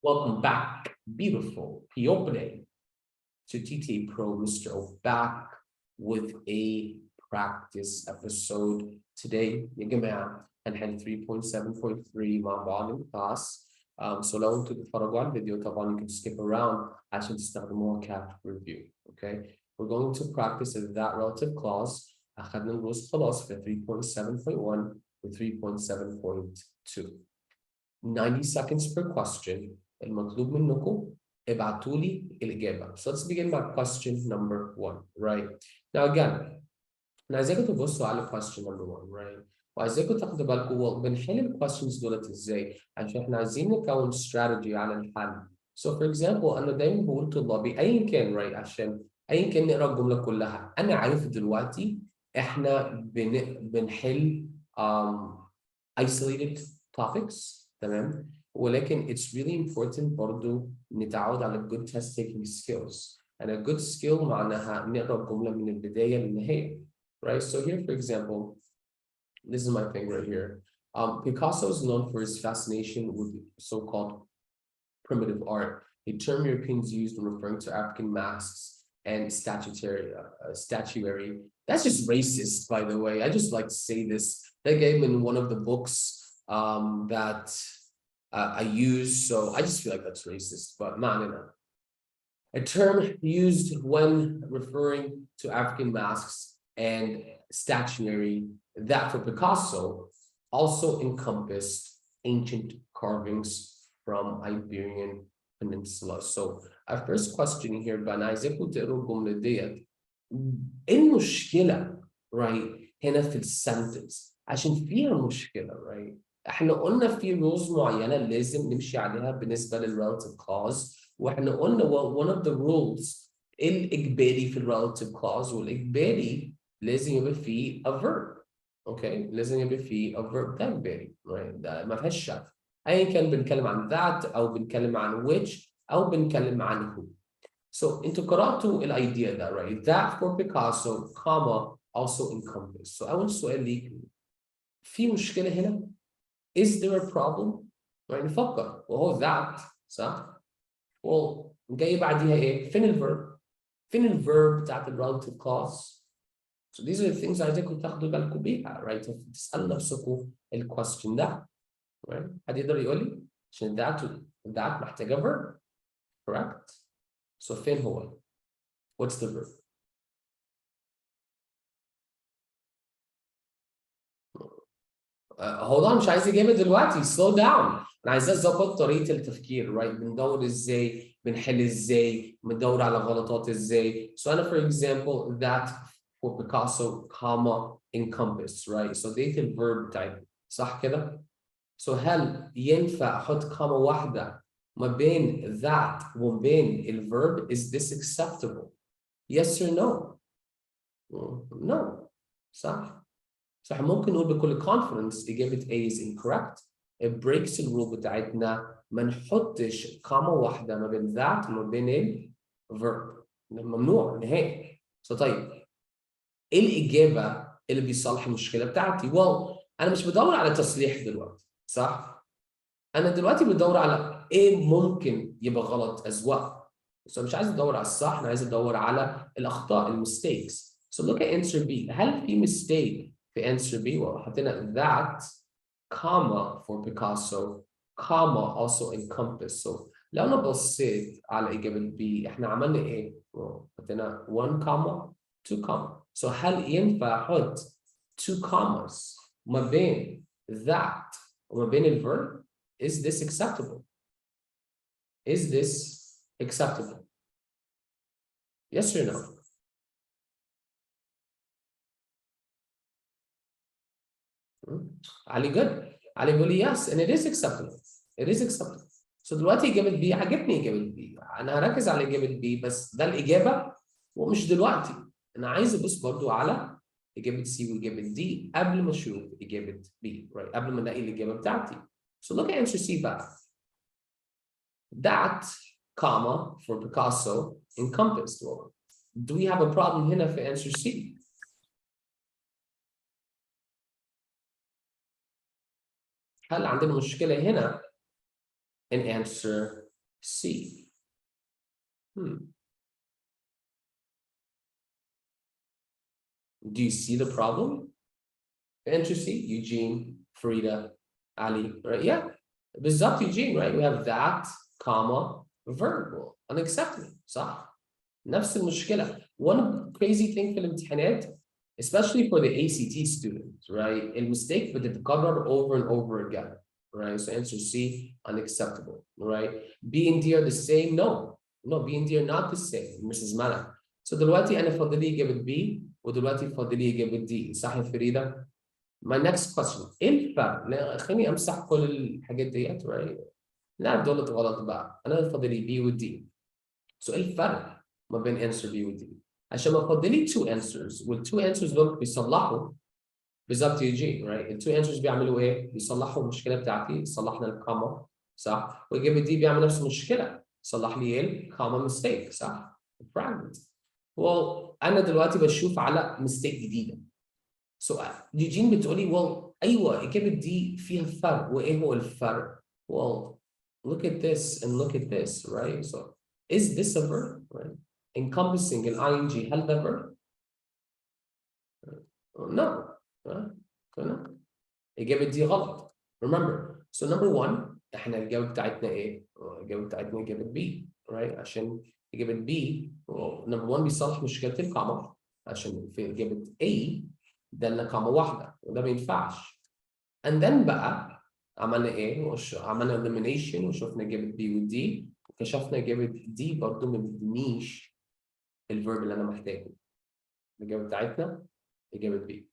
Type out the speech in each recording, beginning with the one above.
Welcome back, beautiful people, to TTA Pro. Mr. back with a practice episode today. يا جماعة هنحل 3.7.3 مع بعض in class. So لو انتوا بتتفرجوا على الفيديو طبعا you can skip around عشان تستخدموها cat review. Okay, we're going to practice that relative clause. أخذنا الجزء خلاص في 3.7.1 و 3.7.2. 90 seconds per question. المطلوب منكم ابعتوا لي الإجابة. So let's begin by question number 1, right? Now again, أنا عايزاكم تبصوا على question number 1, right? وعايزاكم تاخدوا بالكم بنحل الquestions دولت إزاي؟ عشان إحنا عايزين نكون strategy على الحل. So for example أنا دايما بقول لطلابي أيا كان right عشان أيا كان نقرا الجملة كلها. أنا عارف دلوقتي إحنا بنحل isolated topics. تمام، ولكن it's really important برضو نتعود على good test taking skills. and a good skill معناها نقرا الجملة من البداية للنهاية. right? So here for example, this is my thing right here. Picasso is known for his fascination with so-called primitive art, a term Europeans used when referring to African masks and statuary. That's just racist, by the way. I just like to say this. That came in one of the books that I use, so I just feel like that's racist, but not enough. A term used when referring to African masks and statuary that for Picasso also encompassed ancient carvings from Iberian Peninsula. So our first question here, بقى عايزاكم تقروا الجملة ديت. إيه المشكلة right هنا في السنتنس؟ عشان فيها مشكلة right؟ احنا قلنا في rules معينة لازم نمشي عليها بالنسبة للrelative clause، واحنا قلنا one of the rules الإجباري في الrelative clause، والإجباري لازم يبقى فيه a verb. اوكي، لازم يبقى فيه a verb ده إجباري right؟ ده ما فيهاش شك. أيا كان بنتكلم عن that أو بنتكلم عن which أو بنتكلم عن who. So انتوا قرأتوا الidea ده right؟ That for Picasso, comma also encompass. So أول سؤال ليك، في مشكلة هنا؟ Is there a problem؟ يعني نفكر وهو that صح؟ well جاي بعديها ايه؟ فين الverb؟ فين الverb بتاعت relative clause؟ So these are the things عايزاكم تاخدوا بالكم بيها right؟ تسألوا نفسكم الquestion ده right؟ حد يقدر يقول لي؟ عشان that محتاجة verb correct؟ So فين هو؟ What's the verb؟ hold on، مش عايز اجابه دلوقتي. slow down. انا عايز اظبط طريقه التفكير right؟ بندور ازاي، بنحل ازاي، بندور على غلطات ازاي. So انا for example that for Picasso comma encompass right؟ So ديت الverb type صح كده؟ So هل ينفع احط كاما واحده ما بين that وما بين الverb؟ is this acceptable؟ yes or no؟ no صح؟ صح، ممكن نقول بكل confidence إجابة A is incorrect. It breaks الرول بتاعتنا ما نحطش كاما واحدة ما بين that وما بين ال verb. ممنوع نهائي. طيب إيه الإجابة اللي بيصلح المشكلة بتاعتي؟ well أنا مش بدور على تصليح دلوقتي صح؟ أنا دلوقتي بدور على إيه ممكن يبقى غلط as well. بس مش عايز أدور على الصح، أنا عايز أدور على الأخطاء mistakes. So look at answer B. هل في mistake في answer B؟ وحطينا that comma for Picasso comma also encompass. So لو أنا بصيت على إجابة B إحنا عملنا إيه؟ حطينا 1 comma 2 comma. So هل ينفع أحط 2 commas ما بين that وما بين الverb؟ Is this acceptable؟ Is this acceptable؟ Yes or no؟ Ali good. علي بيقول لي yes and it is acceptable. It is acceptable. So دلوقتي إجابة B عجبني إجابة B. أنا هركز على إجابة B بس ده الإجابة ومش دلوقتي. أنا عايز أبص برضو على إجابة C وإجابة D قبل ما أشوف إجابة B right؟ قبل ما ألاقي الإجابة بتاعتي. So look at answer C بقى. That comma for Picasso encompassed. Well, do we have a problem هنا في answer C؟ هل عندنا مشكلة هنا in answer C. Do you see the problem? Answer C. Eugene, Frida, Ali, right? Yeah. بالظبط Eugene, right? We have that, comma, verb. Unacceptable. صح؟ نفس المشكلة. One crazy thing في الامتحانات, especially for the ACT students, right? المistake بتتكرر over and over again, right? So answer C, unacceptable, right? B and D are the same? No. No, B and D are not the same, Mrs. Malak. So دلوقتي أنا فاضل لي إجابة B ودلوقتي فاضل لي إجابة D. صح يا فريدة؟ My next question. إيه الفرق؟ لا خليني أمسح كل الحاجات ديت, right? لا دولت غلط بقى. أنا فاضل لي B و D. So إيه الفرق ما بين answer B و D؟ عشان ما فاضل لي two answers والtwo answers دول بيصلحوا بالظبط يجي, right? التو answers بيعملوا إيه؟ بيصلحوا المشكلة بتاعتي, صلحنا الكاما, صح؟ وإجابة D بيعمل نفس المشكلة, صلح لي الكاما mistake, صح؟ fragment. Well أنا دلوقتي بشوف على mistake جديدة. سؤال يوجين بتقولي well ايوه اجابه دي فيها فرق, وايه هو الفرق؟ well look at this and look at this, right? So is this a verb, right? Encompassing an ing, هل ده verb? No. no. اجابه دي غلط. Remember, so number one احنا الجواب بتاعتنا ايه؟ الجواب بتاعتنا اجابه B, right? عشان اجابه B well, number one بيصلح مشكله الكاما, عشان في اجابه A ده لنا كاما واحده وده ما ينفعش. and then بقى عملنا ايه؟ عملنا elimination وشفنا اجابه B و D وكشفنا اجابه D برضه ما بتدينيش الفيرب اللي انا محتاجه. الاجابه بتاعتنا اجابه B.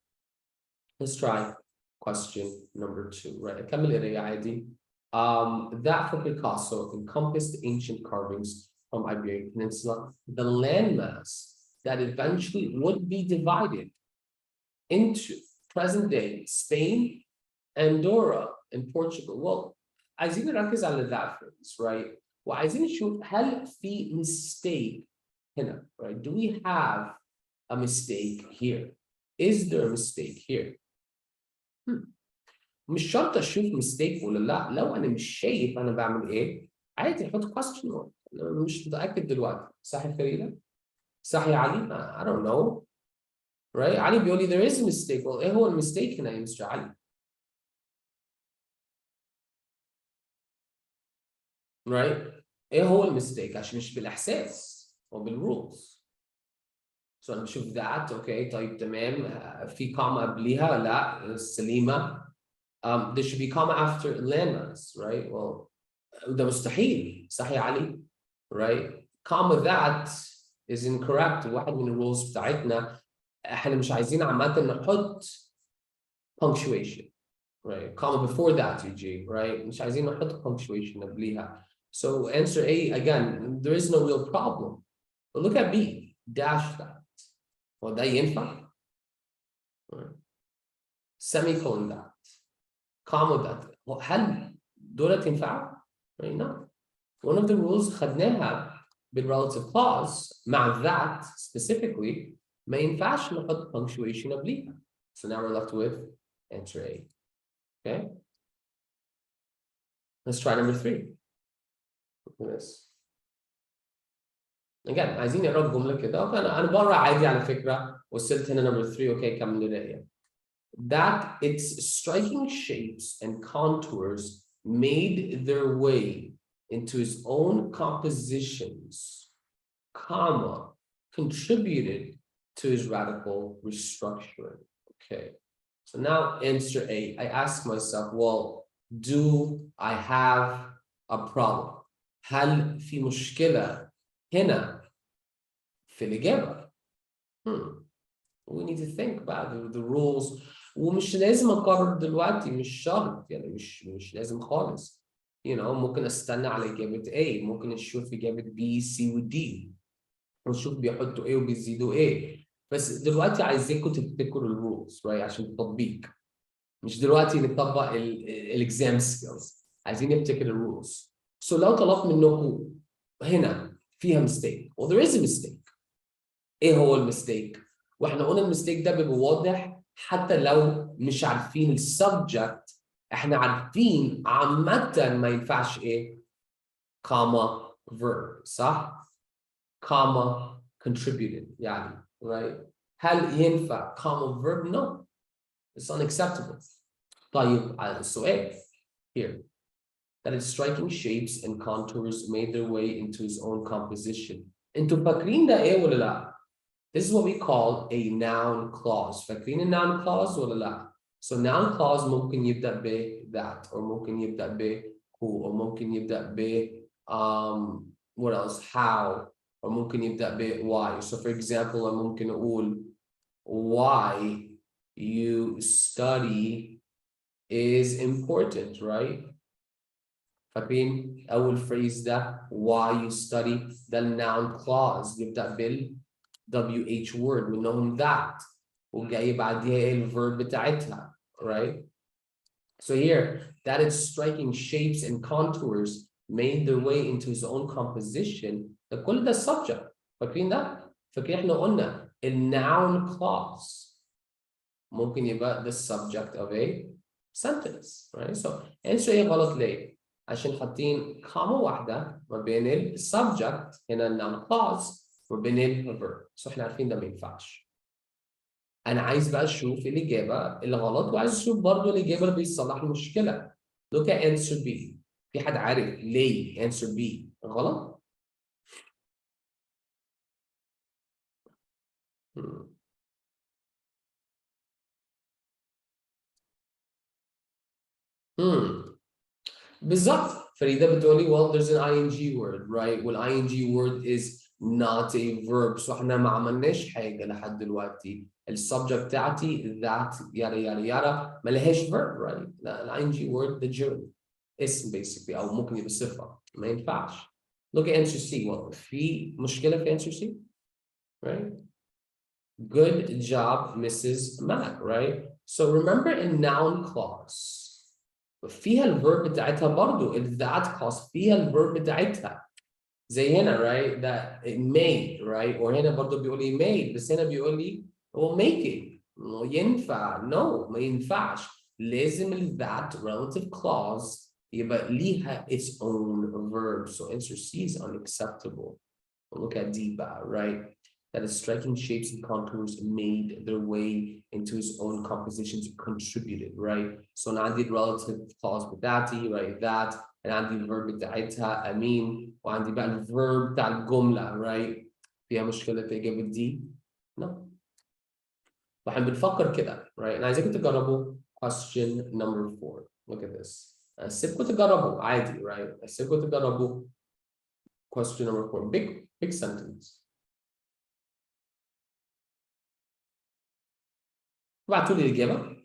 Let's try question number 2, right? أكمل قراية عادي. That for Picasso encompassed ancient carvings from Iberian Peninsula, the landmass that eventually would be divided into present-day Spain, Andorra, and Portugal. Well, عايزين نركز على that phrase, right? وعايزين نشوف هل في mistake هنا, right? Do we have a mistake here? Is there a mistake here? مش شرط اشوف mistake ولا لا, لو انا مش شايف انا بعمل ايه عادي احط question mark. انا مش متاكد دلوقتي. صح يا فريده؟ صح يا علي؟ I don't know, right? علي بيقول لي there is a mistake. well ايه هو المستيك هنا يا مستر علي؟ right? ايه هو المستيك؟ عشان مش بالاحساس هو بالrules. so انا بشوف that, اوكي طيب تمام, في comma قبليها لا سليمه. There should be comma after landmass, right? well ده مستحيل. صح يا علي؟ right? comma that is incorrect. واحد من الرولز بتاعتنا احنا مش عايزين عامة نحط punctuation, right? comma before that يجي, right? مش عايزين نحط punctuation قبليها. So answer A, again, there is no real problem. But look at B, dash that. هو ده ينفع؟ right? semicolon that, comma that. هل دول ينفعوا؟ right? No. One of the rules خدناها بالrelative clause مع that specifically ما ينفعش نحط punctuation قبليها. So now we're left with answer A. Okay? Let's try number 3. Look at this. Again, عايزين نقرا الجملة كده. Okay, أنا بقرا عادي على فكرة. وصلت هنا number 3. Okay, كمل القراية. That its striking shapes and contours made their way into his own compositions, comma, contributed to his radical restructuring. Okay, so now answer A. I ask myself, well, do I have a problem? هل في مشكلة هنا في الإجابة؟ We need to think about the rules. ومش لازم أقرر دلوقتي, مش شرط يعني, مش لازم خالص. You know, ممكن استنى على إجابة A, ممكن نشوف إجابة B, C و D. ونشوف بيحطوا ايه وبيزيدوا ايه. بس دلوقتي عايزينكم تفتكروا الرولز, right? عشان التطبيق. مش دلوقتي نطبق الاكزام سكيلز, عايزين نفتكر الرولز. So لو طلبت منكم هنا فيها mistake, well there is a mistake. ايه هو المستيك؟ واحنا قلنا المستيك ده بيبقى واضح حتى لو مش عارفين السبجكت, احنا عارفين عامة ما ينفعش ايه؟ comma verb صح؟ comma contributed يعني right؟ هل ينفع comma verb? No, it's unacceptable. طيب على السؤال here that is striking shapes and contours made their way into his own composition. انتوا فاكرين ده ايه ولا لا؟ This is what we call a noun clause. فاكرين a noun clause ولا لا؟ So noun clause ممكن يبدأ ب that or ممكن يبدأ ب who or ممكن يبدأ ب what else how or ممكن يبدأ ب why. So for example أنا ممكن أقول why you study is important, right? فاكرين أول phrase ده why you study ده noun clause يبدأ بال WH word منهم that وجاي بعديها ايه الverb بتاعتها right? So here that is striking shapes and contours made their way into his own composition ده كل ده subject فاكرين ده؟ فاكرين احنا قلنا noun clause ممكن يبقى the subject of a sentence right? So answer ايه غلط ليه؟ عشان حاطين comma واحدة ما بين ال subject هنا noun clause وبين ال verb. So احنا عارفين ده ما ينفعش. أنا عايز بقى أشوف الإجابة اللي غلط وعايز أشوف برضه الإجابة اللي بيصلح المشكلة. Look at answer B. في حد عارف ليه answer B غلط؟ بالظبط فريدة بتقولي well there's an ing word right والing word is not a verb so احنا ما عملناش حاجة لحد دلوقتي السبجكت بتاعتي that يارا يارا يارا ما لهاش verb right ing word the gerund اسم basically أو ممكن يبقى صفة ما ينفعش look at answer C well في مشكلة في answer C right good job Mrs. Mac right so remember in noun clause فيها الverb بتاعتها برضو that clause فيها الverb بتاعتها زي هنا right that it made right وهنا برضو بيقول لي made بس هنا بيقول لي هو making ينفع no ما ينفعش لازم ال that relative clause يبقى ليها its own verb so answer C is unacceptable look at D بقى right that is striking shapes and contours made their way into his own compositions contributed, right? So أنا عندي relative clause بتاعتي, right? That أنا عندي الverb بتاعتها أمين وعندي بقى الverb بتاع الجملة, right? فيها مشكلة في إجابة دي؟ No. فإحنا بنفكر كده, right? أنا عايزكم تجربوا question number 4. Look at this. أسيبكم تجربوا عادي, right? أسيبكم تجربوا question number 4. Big sentence. ابعتوا لي الإجابة.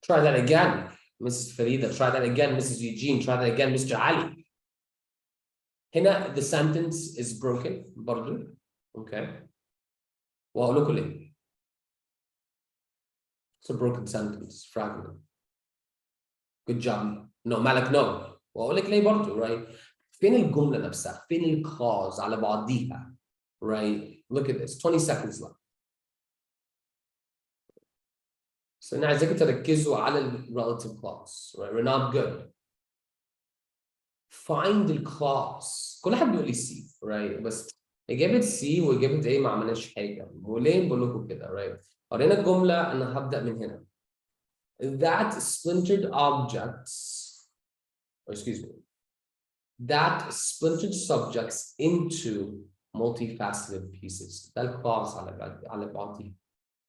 Try that again, Mrs. Farida. Try that again, Mrs. Eugene. Try that again, Mr. Ali. هنا the sentence is broken برضو. Okay. وأقول لكم ليه. It's a broken sentence, fragment. Good job. No, مالك no. وأقول لك ليه برضو, right? فين الجملة نفسها؟ فين الclause على بعضيها? Right? Look at this. 20 seconds left. So أنا عايزاكم تركزوا على ال relative clause. Right? We're not good. Find the clause. كل حد بيقول لي C, right? بس إجابة C وإجابة A ما عملناش حاجة. وليه بقول لكم كده, right? قرينا الجملة أنا هبدأ من هنا. That splintered objects, or excuse me, that splintered subjects into multifaceted pieces. ده الclause على بعضيه.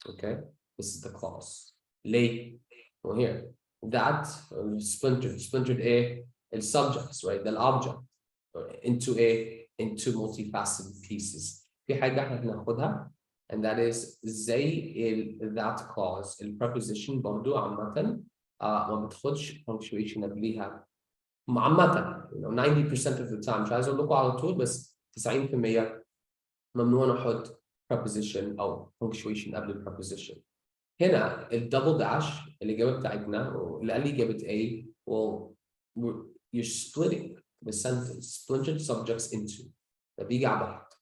Okay? This is the clause. ليه? Well, here. That splintered A, is subjects, right? The object into multifaceted pieces. في حاجة احنا هناخدها and that is زي that clause preposition برضو عامة ما بتاخدش punctuation قبليها عامة 90% of the time مش عايز اقول لكم على طول بس 90% ممنوع نحط preposition أو punctuation قبل ال preposition. هنا الدبل داش الإجابة بتاعتنا اللي قال لي إجابة A well you're splitting the sentence splintered subjects into ده بيجي على بعض.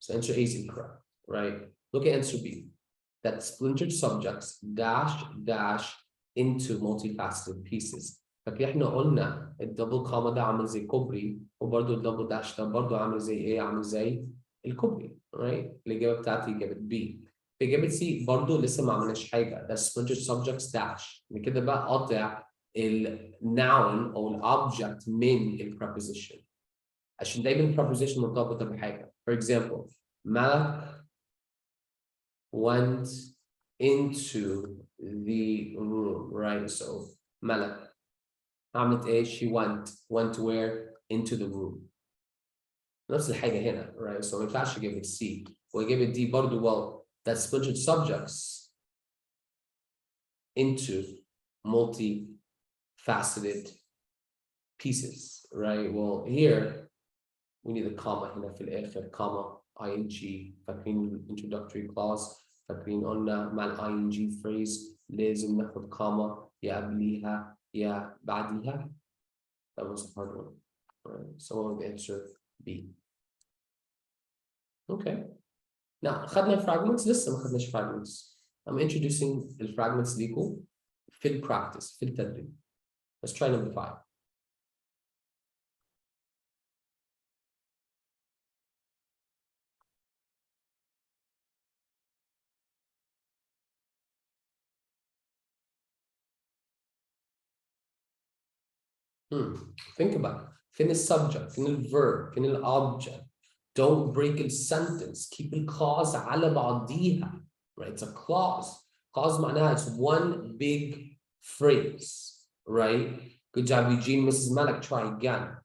So answer A is incorrect, right? Look at answer B. That splintered subjects dash into multifaceted pieces. فكده احنا قلنا الدبل كوما ده عامل زي كوبري وبرده الدبل داش ده برده عامل زي ايه؟ عامل زي الكوبري، right؟ الإجابة بتاعتي إجابة B. في إجابة C برضه لسه ما عملناش حاجة. ده splintered subjects dash. من كده بقى قاطع الnoun أو الobject من الpreposition. عشان دايما preposition مرتبطة بحاجة. For example, Malak went into the room, right? So Malak عملت ايه؟ She went where? Into the room. نفس الحاجة هنا, right? So ما ينفعش إجابة C. وإجابة D برضه well that splintered subjects into multifaceted pieces, right? Well, here we need a comma هنا في الآخر, comma, ing, فاكرين introductory clause, فاكرين قلنا مع ال ing phrase لازم ناخد comma يا قبليها يا بعديها. That was a hard one. Right? So we'll answer B. Okay. Now, خدنا fragments, لسه ما خدناش fragments. I'm introducing the fragments ليكم في ال practice, في التدريب. Let's try number 5. Think about it. فين subject, فين verb, فين object. Don't break a sentence. Keep the clause على بعضيها. Right? It's a clause. Clause معناها it's one big phrase. Right? Good job, Eugene. Mrs. Malik, try again.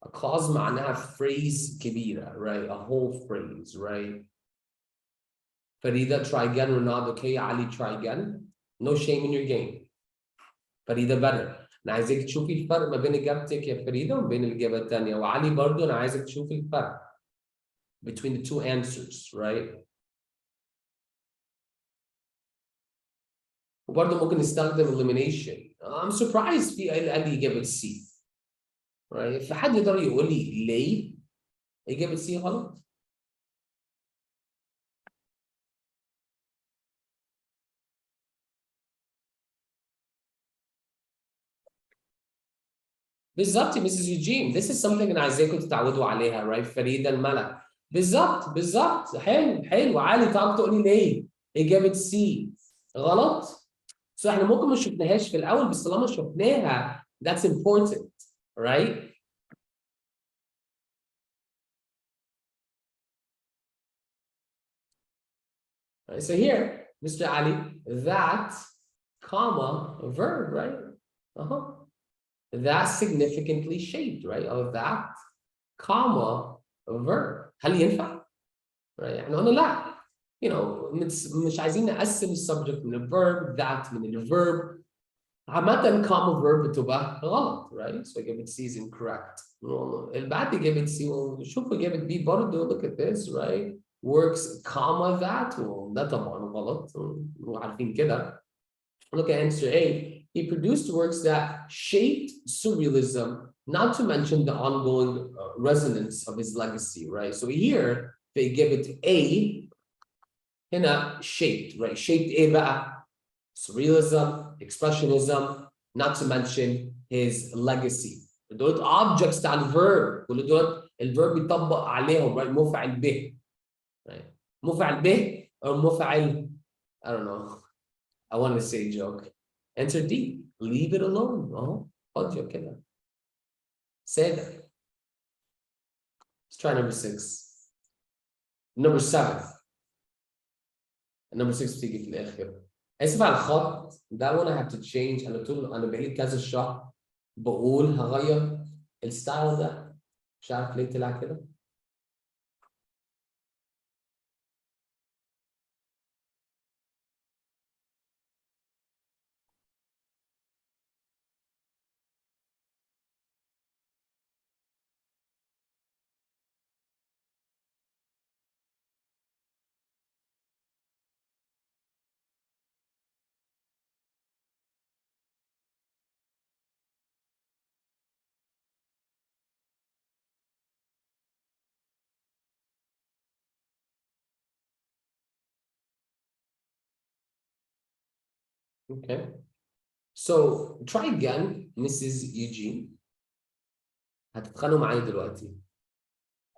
A clause معناها phrase كبيرة. Right? A whole phrase. Right? Farida, try again. Ronaldo, okay. Ali, try again. No shame in your game. Farida, better. أنا عايزك تشوفي الفرق ما بين إجابتك يا فريدة وبين الإجابة الثانية، وعلي برضو أنا عايزك تشوفي الفرق between the two answers, right? وبرضو ممكن نستخدم elimination. I'm surprised في قال لي إجابة C. Right? فحد يقدر يقول لي ليه إجابة C غلط؟ بالظبط يا مسز يوجين. This is something أنا عايزاكم تتعودوا عليها, right? فريدة الملك. بالظبط حلو علي. تعرف تقول لي ليه إجابة C غلط؟ So احنا ممكن ما شفناهاش في الأول بس طالما شفناها that's important, right? Right, so here, Mr. Ali, that, comma, verb, right? That significantly shaped, right? Of that, comma, verb. هل ينفع؟ Right? احنا قلنا لا. You know, مش عايزين نقسم السبجكت من الverb, that من الverb. عامة comma verb بتبقى غلط, right? So إجابة C is incorrect. اللي بعد إجابة C, شوف إجابة B برضه, look at this, right? Works, comma, that, ده طبعا غلط وعارفين كده. Look at answer A. He produced works that shaped surrealism, not to mention the ongoing resonance of his legacy, right? So here, they give it A, هنا shaped, right? Shaped إيه بقى? Surrealism, expressionism, not to mention his legacy. دول objects بتاع الverb. كل دول الverb بيطبق عليهم, right? مفعل به. Right? مفعل به or مفعل, I don't know. I want to say joke. Answer D. Leave it alone. فاضية كده. سادة. Let's try number 6. Number 7. Number 6 بتيجي في الآخر. آسف على الخط. That one I have to change. أنا بقالي كذا شهر بقول هغير الستايل ده. مش عارف ليه طلع كده. Okay. So try again, Mrs. Eugene. هتتخانقوا معايا دلوقتي.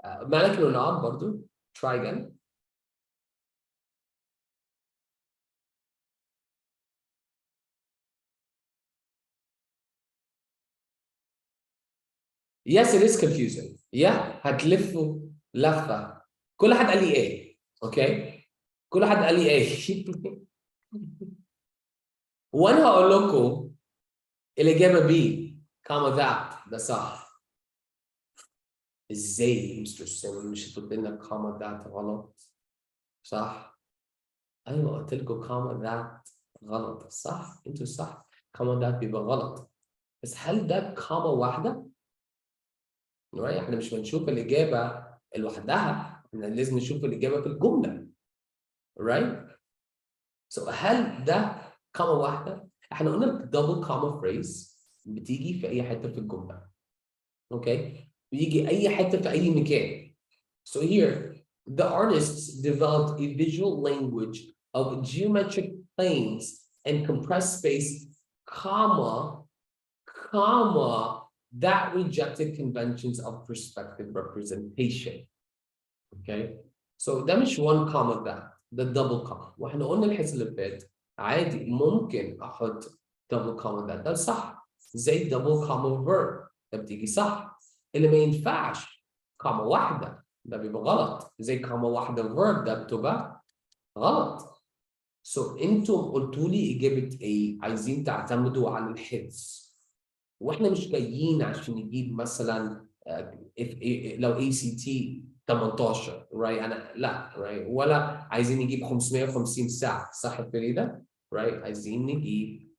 مالك انه نعم برضو. Try again. Yes, it is confusing. Yeah, هتلفوا لفة. كل حد قال لي ايه. اوكي. كل حد قال لي ايه. وانا هقول لكم الاجابه بي كاما ذات ده صح. ازاي مستر سامي مش هتقول لنا كاما ذات غلط؟ صح؟ ايوه قلت لكم كاما ذات غلط صح؟ انتوا صح. كاما ذات بيبقى غلط. بس هل ده كاما واحده؟ احنا مش بنشوف الاجابه لوحدها، احنا لازم نشوف الاجابه في الجمله. right؟ So هل ده كاما واحده؟ احنا قلنا دبل كاما فريز بتيجي في اي حته في الجمله. اوكي؟ بيجي اي حته في اي مكان. So here the artists developed a visual language of geometric planes and compressed space, comma that rejected conventions of perspective representation. Okay, so ده مش one comma ده double comma. واحنا قلنا الحصه اللي فاتت عادي ممكن احط double comma ده صح زي double comma verb ده بتيجي صح. اللي ما ينفعش كاما واحده ده بيبقى غلط زي كاما واحده verb ده بتبقى غلط. So انتم قلتوا لي اجابه ايه؟ عايزين تعتمدوا على الحفظ. واحنا مش جايين عشان نجيب مثلا لو اي سي تي 18 رايت انا لا رايت ولا عايزين نجيب 550 ساعه صح فريده رايت عايزين نجيب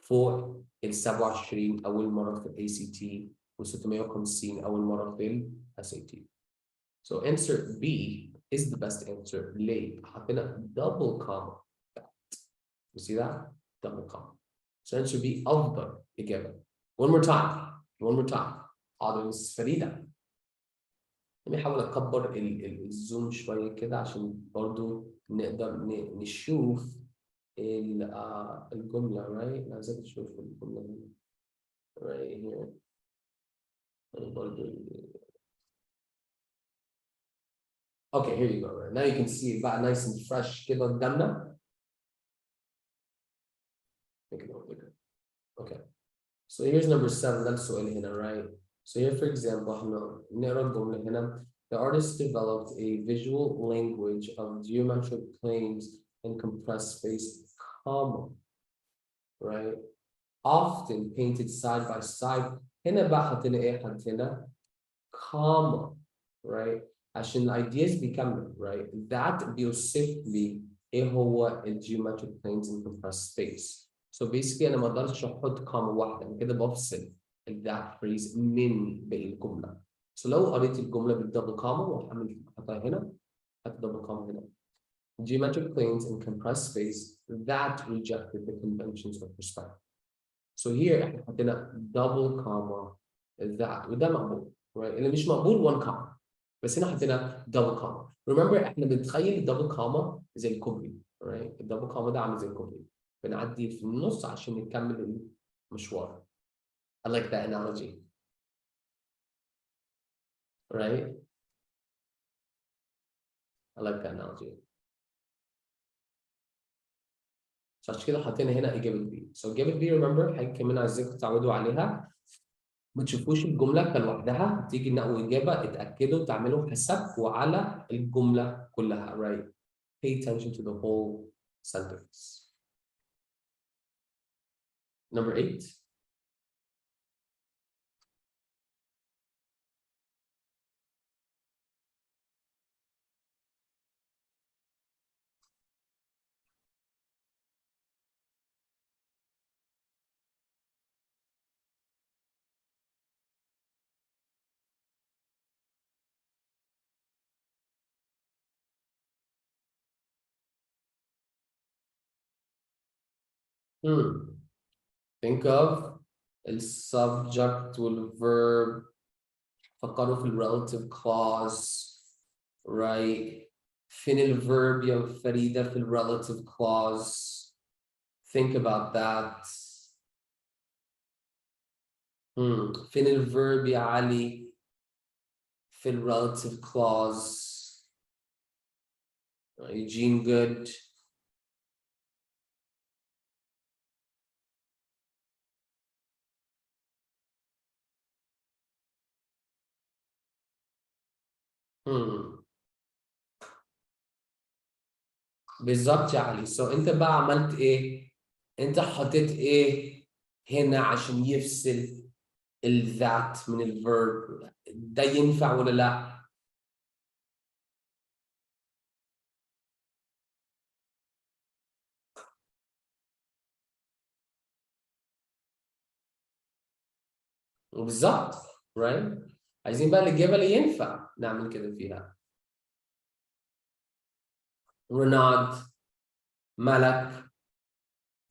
فوق ال 27 اول مره في الاي سي تي و650 اول مره في الاس اي تي. So answer B is the best answer. ليه؟ حطينا double comma. You see that? Double comma. So answer B أفضل إجابة. One more time. One more time. audience فريدة. نحاول أكبر الزوم شوية كده عشان برضو نقدر نشوف الجملة right؟ عايزك تشوف الجملة هنا. right here. برضو Okay, here you go. Right? Now you can see it بقى nice and fresh كده قدامنا. Make it look bigger. Okay. So here's number 7. ده السؤال هنا right? So here, for example, احنا نقرا الجملة هنا. The artist developed a visual language of geometric planes and compressed space, comma, right? Often painted side by side. هنا بقى حطينا ايه؟ حطينا comma, right? عشان الايدياز بيكمل right? That بيوصف لي ايه هو geometric planes and compressed space. So basically أنا ما أقدرش أحط كوما واحدة، أنا كده بفصل that phrase من باقي الجملة. So لو قريت الجملة بالدبل كوما وأحمل أحطها هنا، أحط دبل كوما هنا. Geometric planes and compressed space that rejected the conventions of perspective. So here إحنا حطينا double comma that وده مقبول. Right? اللي مش مقبول one comma. بس هنا حطينا double comma. Remember إحنا بنتخيل الدبل comma زي الكوبري. Right? الدبل comma ده عامل زي الكوبري. بنعدي في النص عشان نكمل المشوار. I like that analogy. Right? I like that analogy. So عشان كده حطينا هنا إجابة B. So إجابة B remember حاجة كمان عايزينكم تتعودوا عليها. ما تشوفوش الجملة لوحدها، تيجي نقوا إجابة اتأكدوا تعملوا حساب وعلى الجملة كلها. Right? Pay attention to the whole sentence. Number 8. Think of the subject والverb. فكروا في relative clause. Right? فين الverb يا فريدة في relative clause. Think about that. فين الverb يا علي؟ في relative clause. Eugene, good. بالظبط يا علي. So انت بقى عملت ايه؟ انت حطيت ايه هنا عشان يفصل that من الverb؟ ده ينفع ولا لا؟ بالظبط right؟ عايزين بقى الإجابة اللي ينفع نعمل كده فيها. رناد، ملك،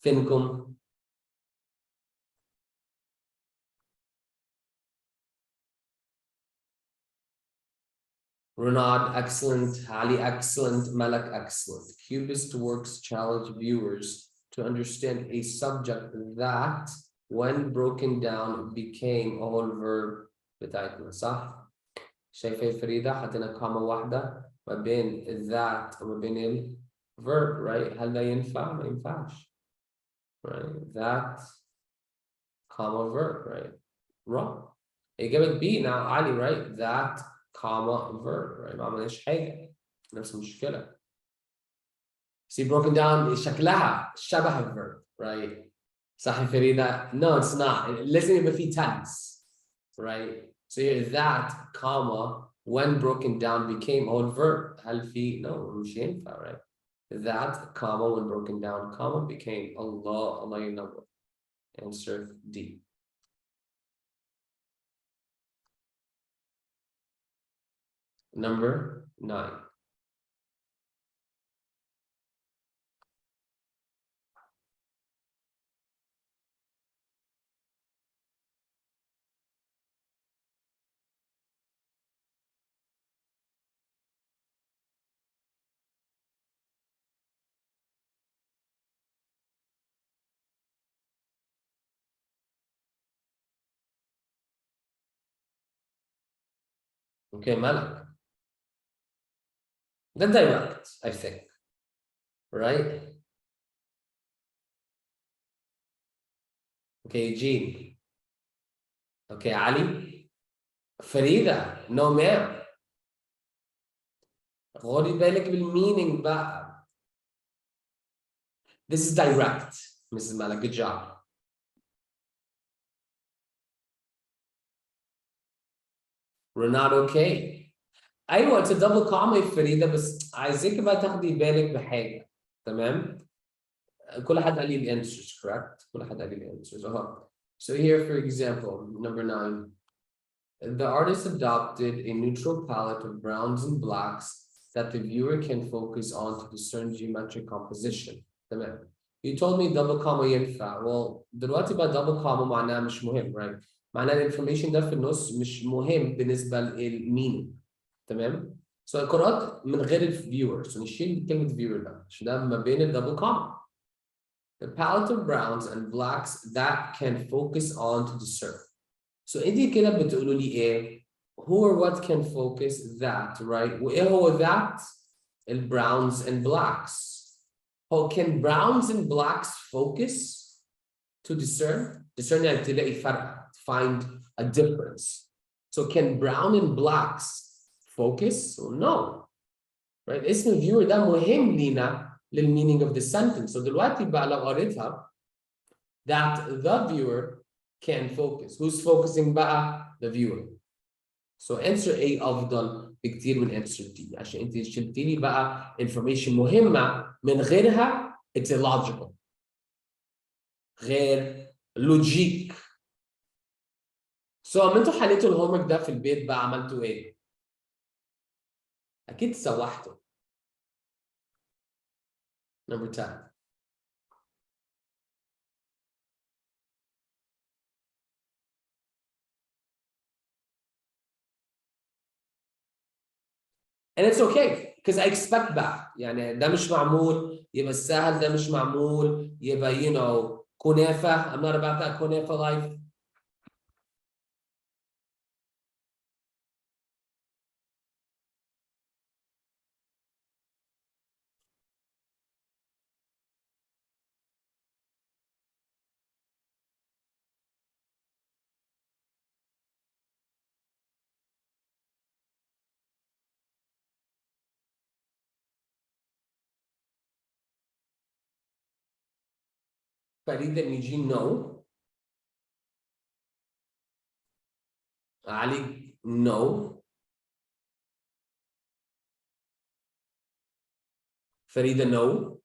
فينكم. Renard, excellent. Ali, excellent. Malak, excellent. Cubist works challenge viewers to understand a subject that, when broken down, became a whole verb بتاعتنا صح؟ شايفة يا فريدة حطينا كومة واحدة ما بين that وما بين ال verb, right؟ هل ده ينفع؟ ما ينفعش. Right? That, comma, verb, right? Wrong. إجابة B now علي, right? That, comma, verb, right? ما عملناش حاجة. نفس المشكلة. See, broken down شكلها شبه الverb, right? صح يا فريدة؟ No, it's not. لازم يبقى فيه tense, right? So here, that, comma, when broken down became whole verb. هل في؟ No, مش ينفع, right? That, comma, when broken down, comma, became Allah ينور. Answer D. Number 9. Okay, Malik. The direct, I think. Right? Okay, Eugene. Okay, Ali. Farida. No, ma'am. خدي بالك بالmeaning بقى. This is direct, Mrs. Malik. Good job. Renat, okay. ايوه it's a double comma يا فريده بس عايزك بقى تاخدي بالك بحاجه تمام؟ كل حد قال لي الانسرز correct؟ كل حد قال لي الانسرز اهو. So here for example, number 9. The artist adopted a neutral palette of browns and blacks that the viewer can focus on to discern geometric composition. تمام. You told me double comma ينفع. Well, دلوقتي بقى double comma معناها مش مهم, right? معناها الانفورميشن ده في النص مش مهم بالنسبة للمينينج. تمام؟ So القراءات من غير الفيور. So نشيل كلمة viewer ده عشان ده ما بين الدبل comma. The palette of browns and blacks that can focus on to discern. So انتي كده بتقولوا لي ايه؟ Who or what can focus that, right? وايه هو that؟ الbrowns and blacks. Oh, can browns and blacks focus to discern? Discern يعني تلاقي فرق, find a difference. So can brown and blacks focus? Well, no. Right? اسم viewer ده مهم لينا للmeaning of the sentence. So دلوقتي بقى لو قريتها that the viewer can focus. Who's focusing بقى؟ The viewer. So answer A أفضل بكتير من answer D عشان انت شلتي لي بقى information مهمة من غيرها it's illogical. غير لوجيك. So اما انتوا حليتوا الهومورك ده في البيت بقى عملتوا ايه؟ أكيد سوحتوا. Number 10. And it's okay. because I expect that. يعني ده مش معمول يبقى السهل، ده مش معمول يبقى كنافة. I'm not about that كنافة life. فريدة نيجين no. علي no. فريدة no.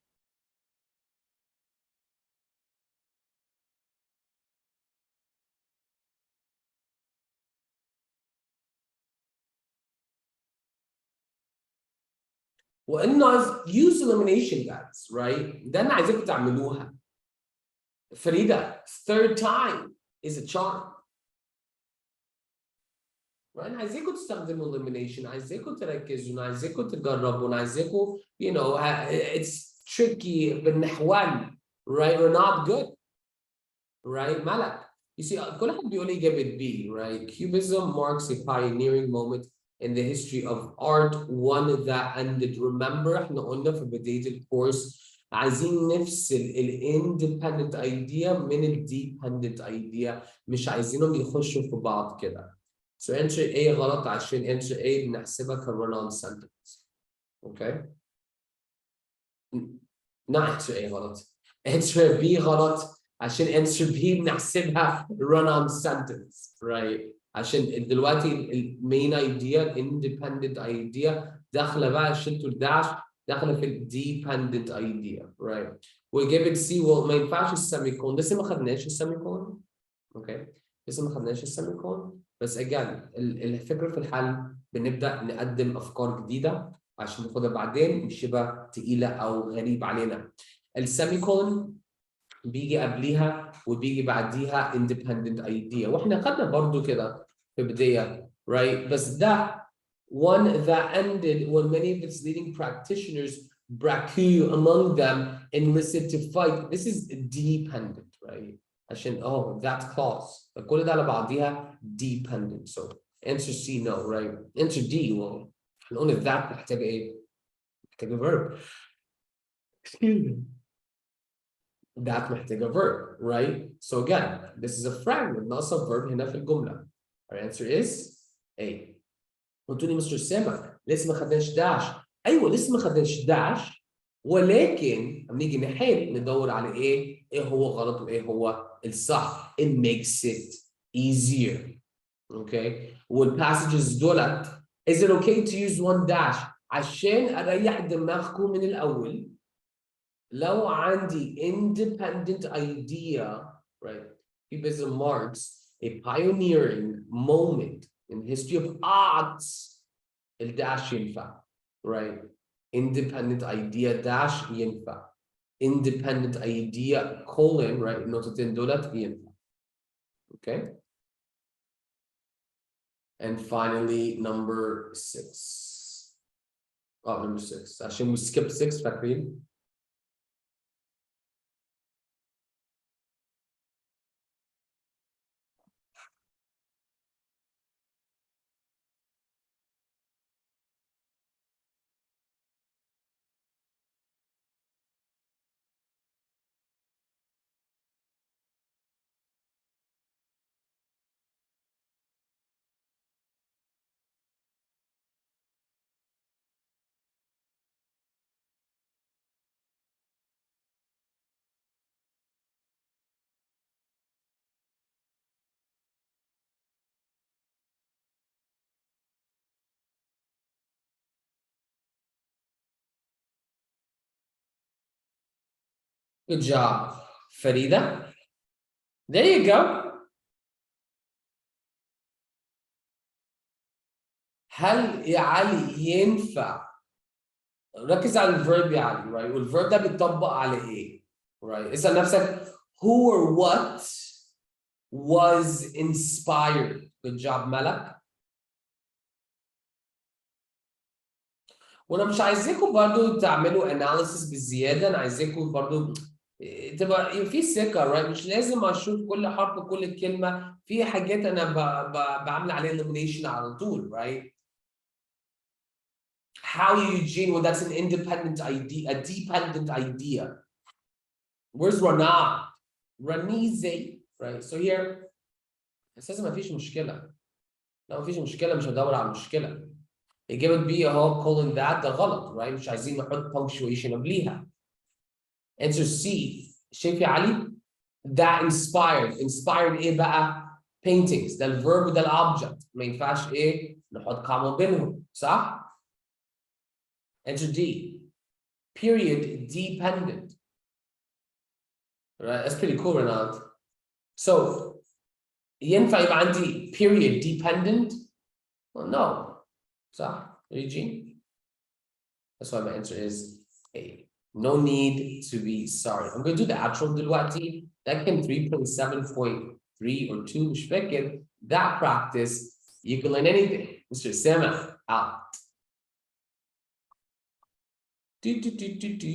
وانه use elimination guys, right؟ ده انا عايزاكم تعملوها. فريدة third time is a charm. انا عايزاكم تستخدموا elimination، عايزاكم تركزوا، انا عايزاكم تجربوا، انا عايزاكم it's tricky بالنحوان، right? We're not good, right? مالك. You see كل حد بيقول لي جاب B, right? Cubism marks a pioneering moment in the history of art, one that ended. Remember احنا قلنا في بداية الكورس عايزين نفصل independent idea من dependent idea، مش عايزينهم يخشوا في بعض كده. So answer A غلط عشان answer A بنحسبها كrun on sentence. Okay? not answer A غلط. answer B غلط عشان answer B بنحسبها run on sentence. Right? عشان دلوقتي main idea independent idea داخله بقى شلتوا الداش داخله في dependent idea. Right? وإجابة C ما ينفعش السيميكون، لسه ما خدناش السيميكون. اوكي لسه ما خدناش السيميكون، بس اجان الفكره في الحل بنبدا نقدم افكار جديده عشان ناخدها بعدين مش يبقى تقيله او غريب علينا. السيميكون بيجي قبليها وبيجي بعديها independent idea، واحنا خدنا برضو كده في بدايه right، بس ده one that ended when many of its leading practitioners Braku among them enlisted to fight. This is dependent, right? عشان that clause كل ده على بعضيها dependent. So answer C no, right? Answer D well احنا قلنا that محتاجة ايه؟ محتاجة verb. Excuse me. that محتاجة verb, right? So again, this is a fragment, not a verb هنا في الجملة. Our answer is A. قلت لي مستر سامح لسه ما خدناش داش. ايوه لسه ما خدناش داش، ولكن لما نيجي نحل ندور على ايه هو غلط وايه هو الصح. It makes it easier. Okay. والباسجز دولت is it okay to use one dash عشان اريح دماغكم من الاول. لو عندي independent idea, right? Cubism marks a pioneering moment in the history of arts. الداش ينفع, right? Independent idea dash ينفع. Independent idea colon, right? النقطتين دولت ينفع. Okay. And finally, number 6. Oh, number 6. عشان we skip 6 فاكرين؟ Good job, Farida. There you go. هل يا علي ينفع؟ ركز على الفيرب يا علي، right؟ والفيرب ده بيطبق على ايه؟ right؟ اسأل نفسك who or what was inspired. Good job, Malak. وانا مش عايزاكم برضو تعملوا analysis بالزياده، انا عايزاكم برضو تبقى في ثقه، right؟ مش لازم اشوف كل حرف كل كلمه، في حاجات انا بعمل عليها elimination على طول، right؟ How Eugene? Well, that's an independent idea, a dependent idea. Where's Rana? Ranize, right? So here, اساسا ما فيش مشكله. لو ما فيش مشكله مش هدور على المشكله. إجابة B أهو calling that ده غلط، right؟ مش عايزين نحط punctuation قبليها. Answer C. شايف يا علي؟ That inspired. Inspired إيه بقى؟ Paintings. ده الverb وده الobject. ما ينفعش إيه؟ نحط comma بينهم، صح؟ Answer D. Period dependent. Right? That's pretty cool, Renat. So ينفع يبقى عندي period dependent? Well, no. صح؟ Eugene? That's why my answer is A. No need to be sorry. I'm going to do the actual دلوقتي. That came 3.7.3 or 2 مش فاكر. That practice, you can learn anything. Mr. Sama, out. Do, do, do, do, do.